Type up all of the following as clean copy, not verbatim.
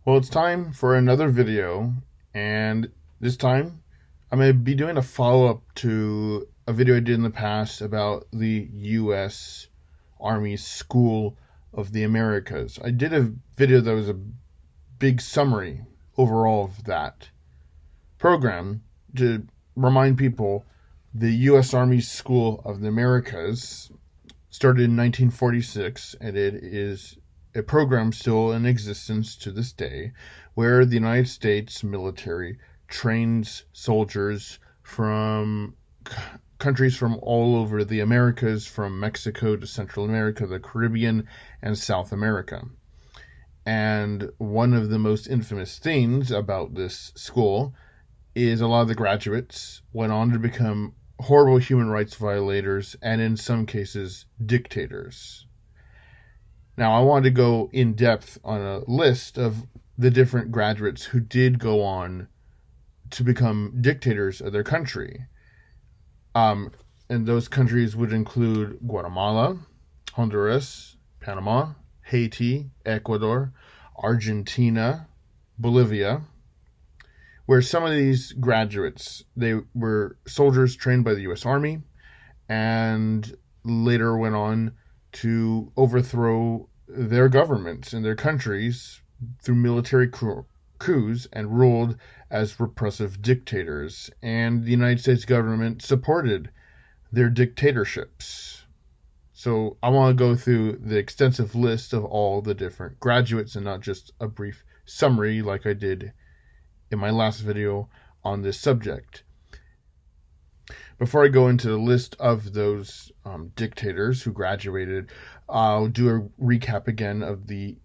Well, it's time for another video, and this time I'm going to be doing a follow-up to a video I did in the past about the U.S. Army School of the Americas. I did a video that was a big summary overall of that program to remind people the U.S. Army School of the Americas started in 1946, and it is a program still in existence to this day where the United States military trains soldiers from countries from all over the Americas, from Mexico to Central America, the Caribbean, and South America. And one of the most infamous things about this school is a lot of the graduates went on to become horrible human rights violators and, in some cases, dictators. Now, I wanted to go in depth on a list of the different graduates who did go on to become dictators of their country. And those countries would include Guatemala, Honduras, Panama, Haiti, Ecuador, Argentina, Bolivia, where some of these graduates, they were soldiers trained by the U.S. Army and later went on to overthrow their governments in their countries through military coups and ruled as repressive dictators. And the United States government supported their dictatorships. So I want to go through the extensive list of all the different graduates and not just a brief summary like I did in my last video on this subject. Before I go into the list of those dictators who graduated, I'll do a recap again of the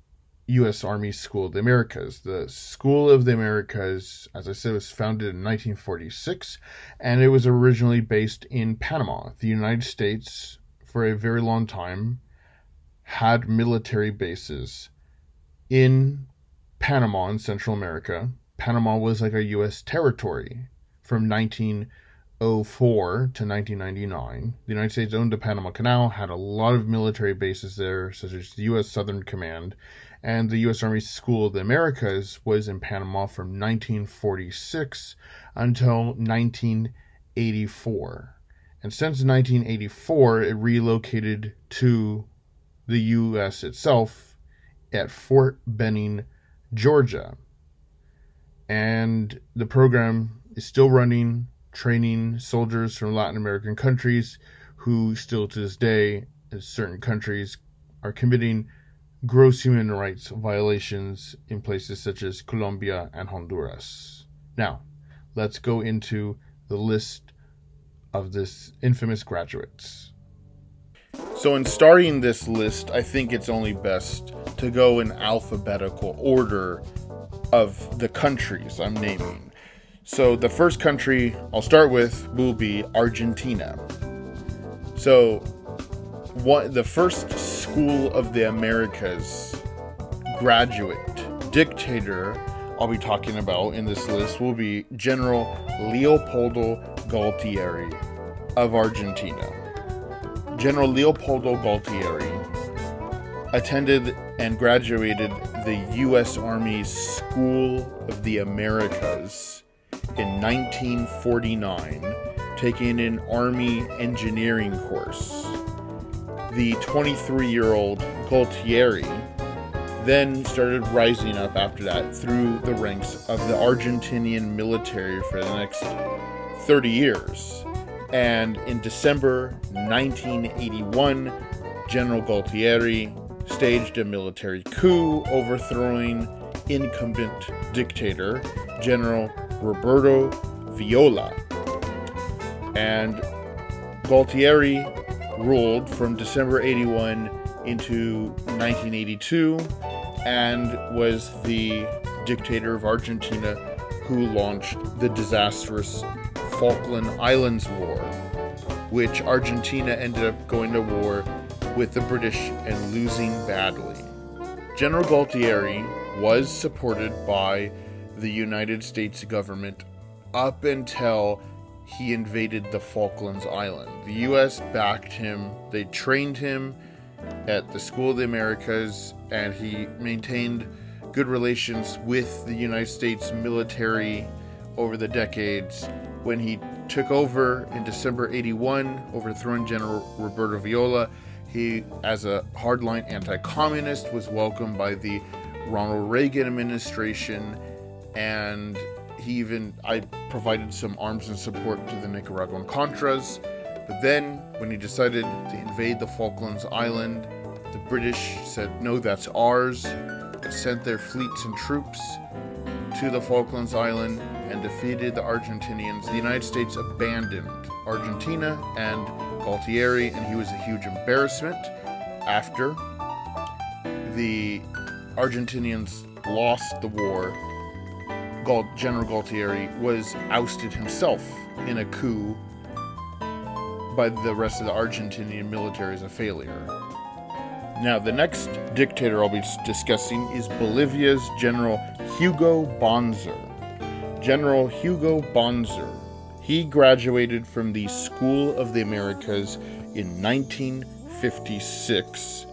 U.S. Army School of the Americas. The School of the Americas, as I said, was founded in 1946, and it was originally based in Panama. The United States, for a very long time, had military bases in Panama in Central America. Panama was like a U.S. territory from 1904 to 1999. The United States owned the Panama Canal, had a lot of military bases there, such as the U.S. Southern Command, and the U.S. Army School of the Americas was in Panama from 1946 until 1984. And since 1984, it relocated to the U.S. itself at Fort Benning, Georgia. And the program is still running, training soldiers from Latin American countries who still to this day, in certain countries, are committing gross human rights violations in places such as Colombia and Honduras. Now, let's go into the list of this infamous graduates. So in starting this list, I think it's only best to go in alphabetical order of the countries I'm naming. So the first country I'll start with will be Argentina. So the first School of the Americas graduate dictator I'll be talking about in this list will be General Leopoldo Galtieri of Argentina. General Leopoldo Galtieri attended and graduated the U.S. Army School of the Americas in 1949, taking an Army engineering course. The 23-year-old Galtieri then started rising up after that through the ranks of the Argentinian military for the next 30 years. And in December 1981, General Galtieri staged a military coup, overthrowing incumbent dictator General Roberto Viola. And Galtieri ruled from December 81 into 1982 and was the dictator of Argentina who launched the disastrous Falkland Islands War, which Argentina ended up going to war with the British and losing badly. General Galtieri was supported by the United States government up until he invaded the Falklands Island. The U.S. backed him, they trained him at the School of the Americas, and he maintained good relations with the United States military over the decades. When he took over in December 81, overthrowing General Roberto Viola, he, as a hardline anti-communist, was welcomed by the Ronald Reagan administration, and I provided some arms and support to the Nicaraguan Contras. But then, when he decided to invade the Falklands Island, the British said, no, that's ours. They sent their fleets and troops to the Falklands Island and defeated the Argentinians. The United States abandoned Argentina and Galtieri, and he was a huge embarrassment. After the Argentinians lost the war, General Galtieri was ousted himself in a coup by the rest of the Argentinian military as a failure. Now, the next dictator I'll be discussing is Bolivia's General Hugo Banzer. General Hugo Banzer. He graduated from the School of the Americas in 1956.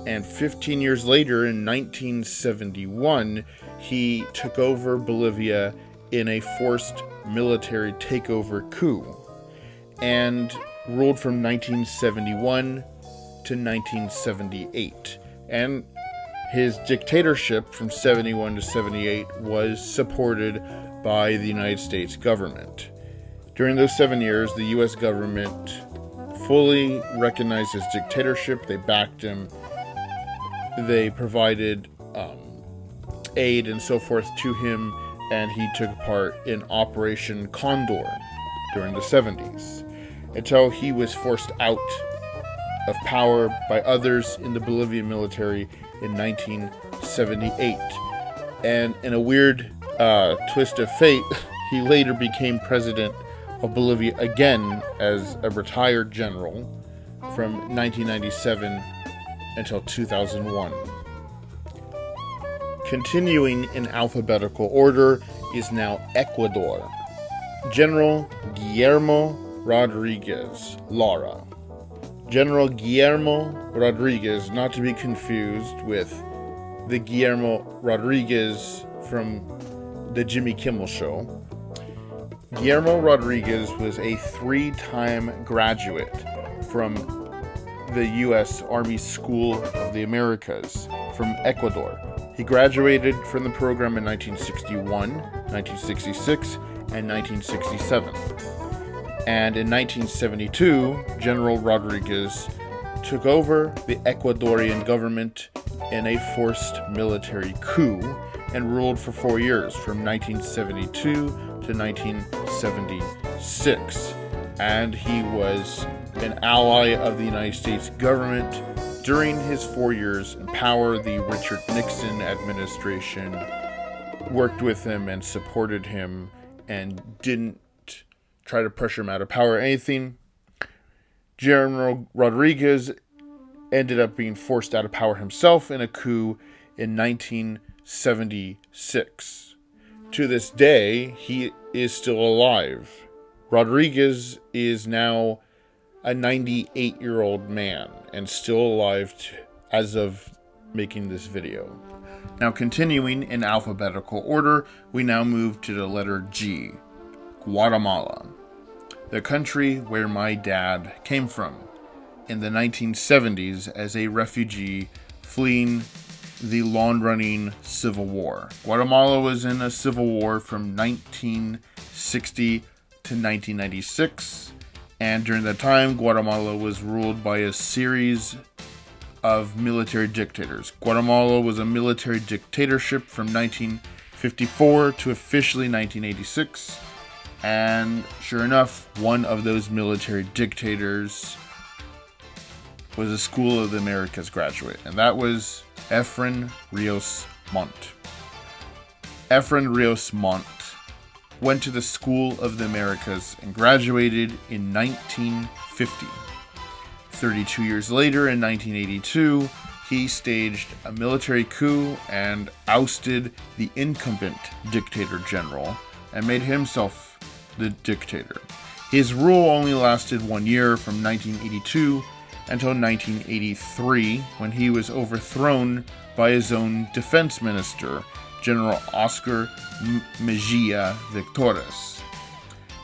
And 15 years later, in 1971, he took over Bolivia in a forced military takeover coup and ruled from 1971 to 1978. And his dictatorship from 71 to 78 was supported by the United States government. During those 7 years, the U.S. government fully recognized his dictatorship. They backed him. They provided aid and so forth to him, and he took part in Operation Condor during the 70s, until he was forced out of power by others in the Bolivian military in 1978. And in a weird twist of fate, he later became president of Bolivia again as a retired general from 1997 until 2001. Continuing in alphabetical order is now Ecuador. General Guillermo Rodriguez Lara. General Guillermo Rodriguez, not to be confused with the Guillermo Rodriguez from the Jimmy Kimmel Show. Guillermo Rodriguez was a 3-time graduate from the U.S. Army School of the Americas from Ecuador. He graduated from the program in 1961, 1966, and 1967. And in 1972, General Rodriguez took over the Ecuadorian government in a forced military coup and ruled for 4 years, from 1972 to 1976. And he was an ally of the United States government during his 4 years in power. The Richard Nixon administration worked with him and supported him and didn't try to pressure him out of power or anything. General Rodriguez ended up being forced out of power himself in a coup in 1976. To this day, he is still alive. Rodriguez is now a 98-year-old man and still alive as of making this video. Now, continuing in alphabetical order, we now move to the letter G, Guatemala, the country where my dad came from in the 1970s as a refugee fleeing the long-running Civil War. Guatemala was in a civil war from 1960 to 1996, and during that time, Guatemala was ruled by a series of military dictators. Guatemala was a military dictatorship from 1954 to officially 1986, and sure enough, one of those military dictators was a School of the Americas graduate, and that was Efrain Rios Montt. Efrain Rios Montt went to the School of the Americas and graduated in 1950. 32 years later, in 1982, he staged a military coup and ousted the incumbent dictator general and made himself the dictator. His rule only lasted 1 year, from 1982 until 1983, when he was overthrown by his own defense minister, General Oscar Mejia Victores.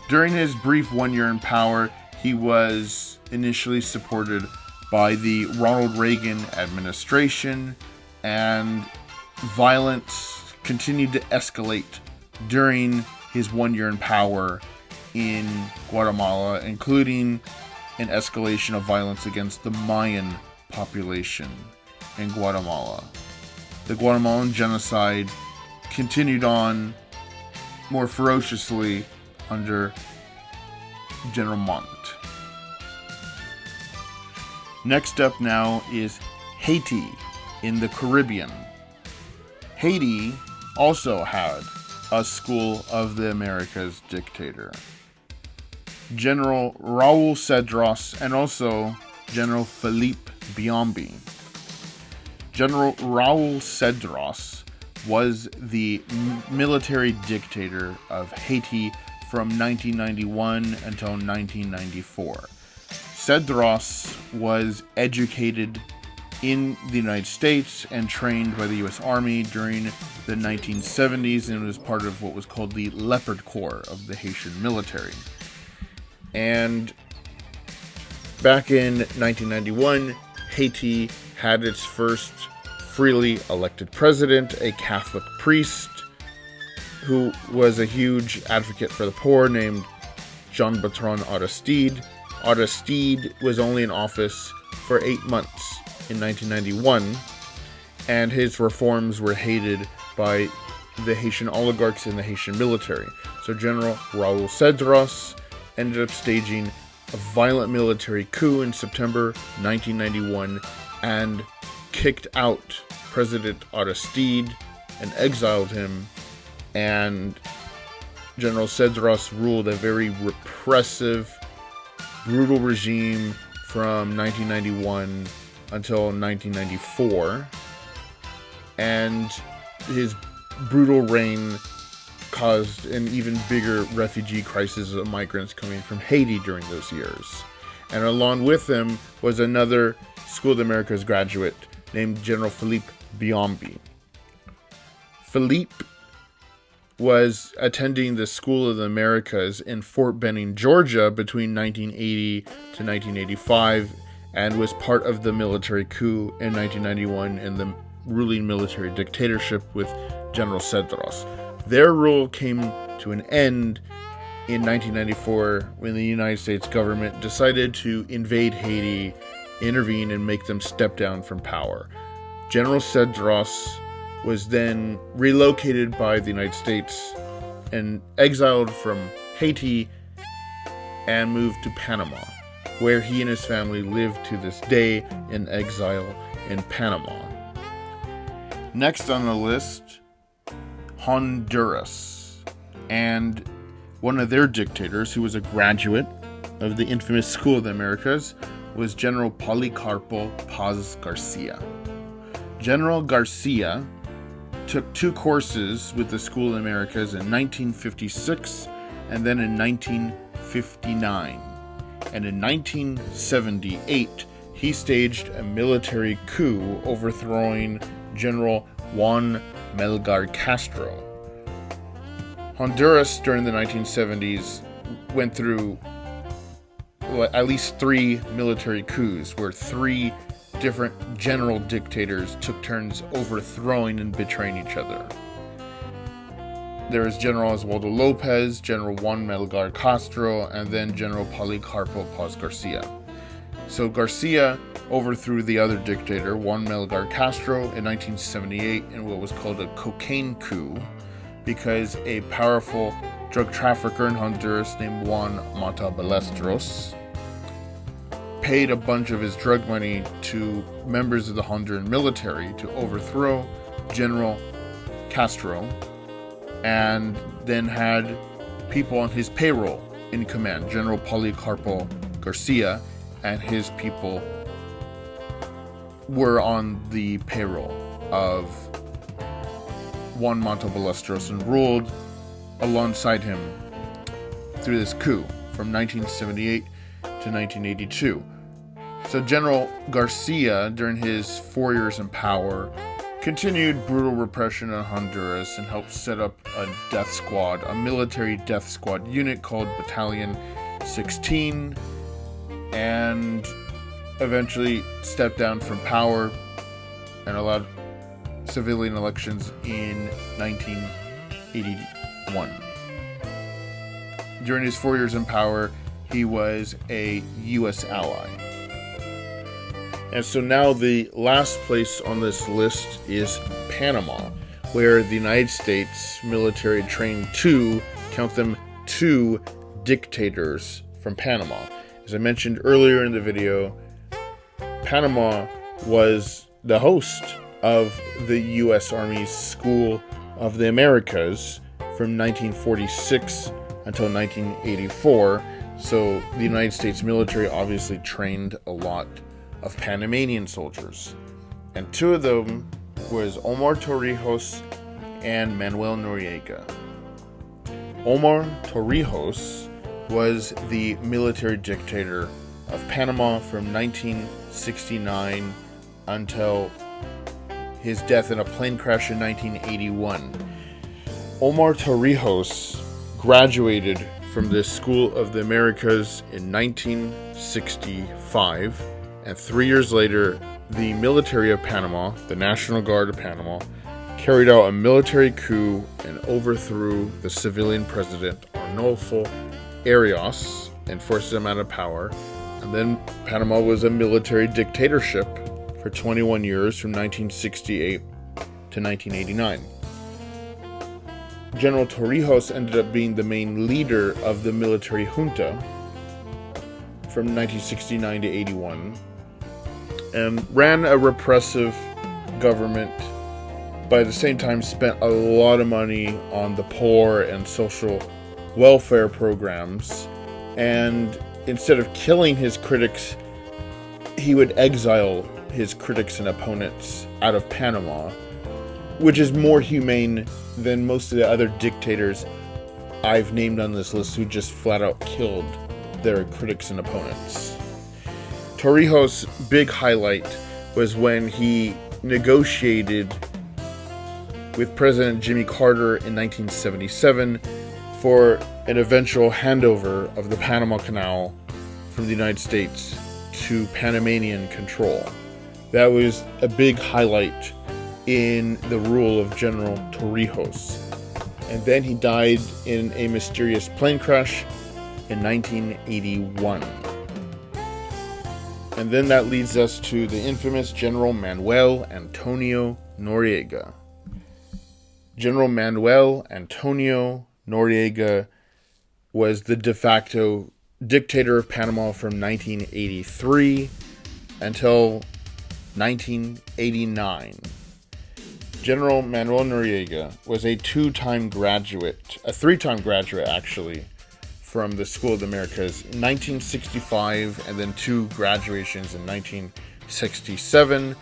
During his brief 1 year in power, he was initially supported by the Ronald Reagan administration, and violence continued to escalate during his 1 year in power in Guatemala, including an escalation of violence against the Mayan population in Guatemala. The Guatemalan genocide continued on more ferociously under General Montt. Next up now is Haiti in the Caribbean. Haiti also had a school of the Americas dictator, General Raoul Cedras, and also General Philippe Biombi. General Raoul Cedras was the military dictator of Haiti from 1991 until 1994. Cedras was educated in the United States and trained by the U.S. Army during the 1970s, and was part of what was called the Leopard Corps of the Haitian military. And back in 1991, Haiti had its first freely elected president, a Catholic priest who was a huge advocate for the poor named Jean-Bertrand Aristide. Aristide was only in office for 8 months in 1991, and his reforms were hated by the Haitian oligarchs and the Haitian military. So General Raoul Cedras ended up staging a violent military coup in September 1991 and kicked out President Aristide and exiled him, and General Cedras ruled a very repressive, brutal regime from 1991 until 1994, and his brutal reign caused an even bigger refugee crisis of migrants coming from Haiti during those years. And along with him was another School of the Americas graduate named General Philippe Biombi. Philippe was attending the School of the Americas in Fort Benning, Georgia between 1980 to 1985, and was part of the military coup in 1991 and the ruling military dictatorship with General Cedras. Their rule came to an end in 1994 when the United States government decided to invade Haiti, intervene, and make them step down from power. General Cedras was then relocated by the United States and exiled from Haiti and moved to Panama, where he and his family live to this day in exile in Panama. Next on the list, Honduras, and one of their dictators, who was a graduate of the infamous School of the Americas, was General Policarpo Paz Garcia. General Garcia took 2 courses with the School of the Americas in 1956 and then in 1959. And in 1978, he staged a military coup overthrowing General Juan Melgar Castro. Honduras during the 1970s went through at least 3 military coups where 3 different general dictators took turns overthrowing and betraying each other. There was General Oswaldo Lopez, General Juan Melgar Castro, and then General Policarpo Paz Garcia. So Garcia overthrew the other dictator, Juan Melgar Castro, in 1978 in what was called a cocaine coup, because a powerful drug trafficker in Honduras named Juan Mata Balestros paid a bunch of his drug money to members of the Honduran military to overthrow General Castro, and then had people on his payroll in command. General Policarpo Garcia and his people were on the payroll of Juan Mata Balestros and ruled alongside him through this coup from 1978 to 1982. So General Garcia, during his 4 years in power, continued brutal repression in Honduras and helped set up a death squad, a military death squad unit called Battalion 16, and eventually stepped down from power and allowed civilian elections in 1981. During his 4 years in power, he was a U.S. ally. And so now the last place on this list is Panama, where the United States military trained two dictators from Panama. As I mentioned earlier in the video, Panama was the host of the U.S. Army's School of the Americas from 1946 until 1984. So the United States military obviously trained a lot of Panamanian soldiers. And two of them was Omar Torrijos and Manuel Noriega. Omar Torrijos was the military dictator of Panama from 1969 until his death in a plane crash in 1981. Omar Torrijos graduated from the School of the Americas in 1965, and 3 years later, the military of Panama, the National Guard of Panama, carried out a military coup and overthrew the civilian president Arnulfo Rios and forced him out of power. And then Panama was a military dictatorship for 21 years from 1968 to 1989. General Torrijos ended up being the main leader of the military junta from 1969 to 81 and ran a repressive government, but at the same time spent a lot of money on the poor and social welfare programs. And instead of killing his critics, he would exile his critics and opponents out of Panama, which is more humane than most of the other dictators I've named on this list who just flat out killed their critics and opponents. Torrijos' big highlight was when he negotiated with President Jimmy Carter in 1977 for an eventual handover of the Panama Canal from the United States to Panamanian control. That was a big highlight in the rule of General Torrijos. And then he died in a mysterious plane crash in 1981. And then that leads us to the infamous General Manuel Antonio Noriega. General Manuel Antonio Noriega was the de facto dictator of Panama from 1983 until 1989. General Manuel Noriega was a three-time graduate actually, from the School of the Americas in 1965 and then two graduations in 1967.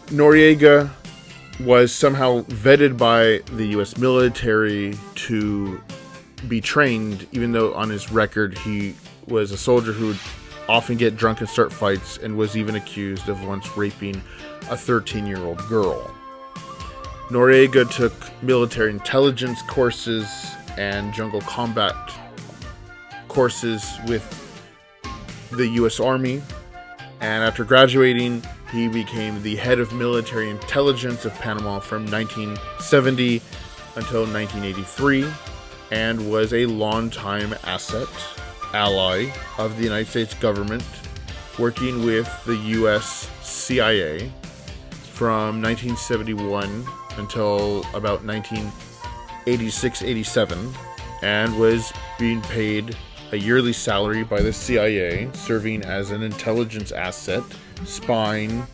Noriega was somehow vetted by the U.S. military to be trained, even though on his record he was a soldier who would often get drunk and start fights and was even accused of once raping a 13-year-old girl. Noriega took military intelligence courses and jungle combat courses with the U.S. Army, and after graduating, he became the head of military intelligence of Panama from 1970 until 1983, and was a longtime ally of the United States government, working with the U.S. CIA from 1971 until about 1986-87, and was being paid a yearly salary by the CIA, serving as an intelligence asset, spying,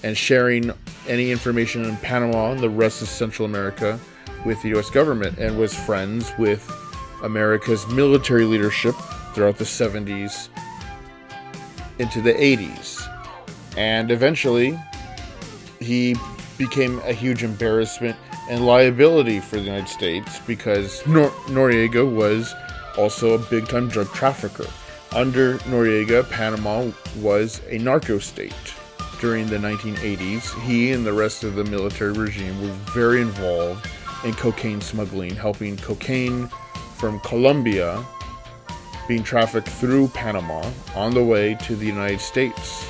and sharing any information in Panama and the rest of Central America with the U.S. government, and was friends with America's military leadership throughout the 70s into the 80s. And eventually, he became a huge embarrassment and liability for the United States because Noriega was also a big-time drug trafficker. Under Noriega, Panama was a narco state. During the 1980s, he and the rest of the military regime were very involved in cocaine smuggling, helping cocaine from Colombia being trafficked through Panama on the way to the United States.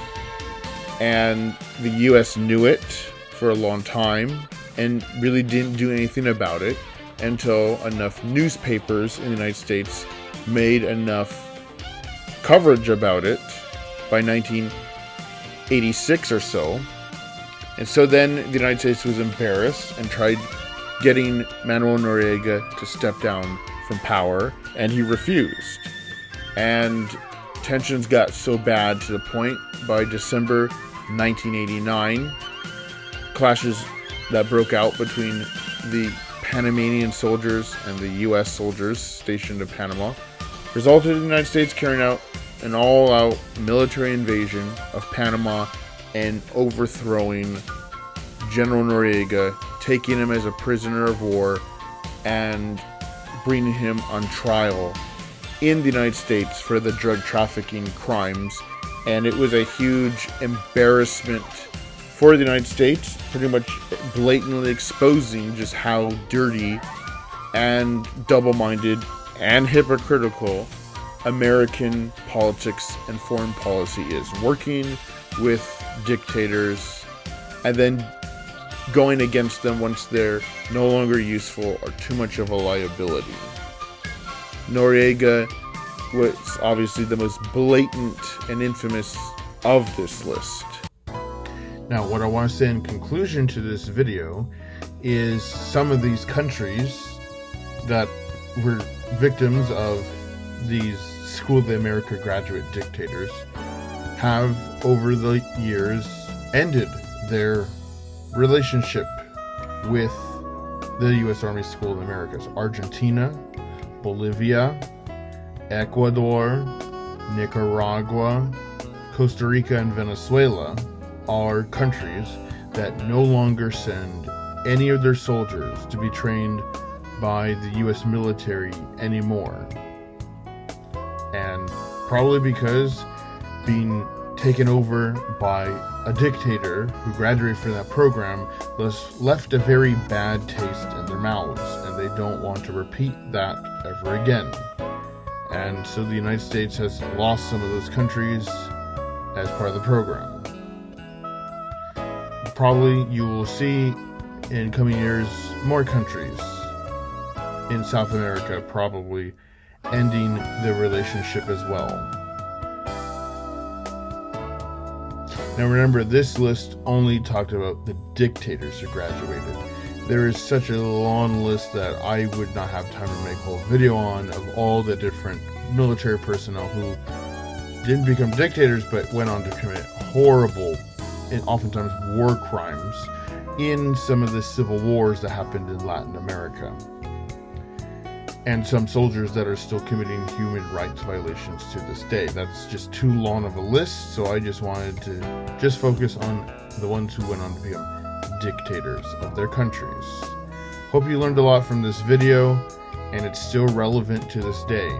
And the US knew it for a long time and really didn't do anything about it until enough newspapers in the United States made enough coverage about it by 1986 or so. And so then the United States was embarrassed and tried getting Manuel Noriega to step down from power, and he refused. And tensions got so bad to the point by December 1989, clashes that broke out between the Panamanian soldiers and the US soldiers stationed in Panama resulted in the United States carrying out an all-out military invasion of Panama and overthrowing General Noriega, taking him as a prisoner of war and bringing him on trial in the United States for the drug trafficking crimes. And it was a huge embarrassment for the United States, pretty much blatantly exposing just how dirty and double-minded and hypocritical American politics and foreign policy is. Working with dictators and then going against them once they're no longer useful or too much of a liability. Noriega was obviously the most blatant and infamous of this list. Now, what I want to say in conclusion to this video is some of these countries that were victims of these School of the America graduate dictators have, over the years, ended their relationship with the U.S. Army School of the Americas. Argentina, Bolivia, Ecuador, Nicaragua, Costa Rica, and Venezuela are countries that no longer send any of their soldiers to be trained by the U.S. military anymore. And probably because being taken over by a dictator who graduated from that program left a very bad taste in their mouths, and they don't want to repeat that ever again. And so the United States has lost some of those countries as part of the program. Probably you will see in coming years more countries in South America probably ending the relationship as well. Now remember, this list only talked about the dictators who graduated. There is such a long list that I would not have time to make a whole video on, of all the different military personnel who didn't become dictators but went on to commit horrible and oftentimes war crimes in some of the civil wars that happened in Latin America. And some soldiers that are still committing human rights violations to this day. That's just too long of a list, so I just wanted to just focus on the ones who went on to become dictators of their countries. Hope you learned a lot from this video, and it's still relevant to this day.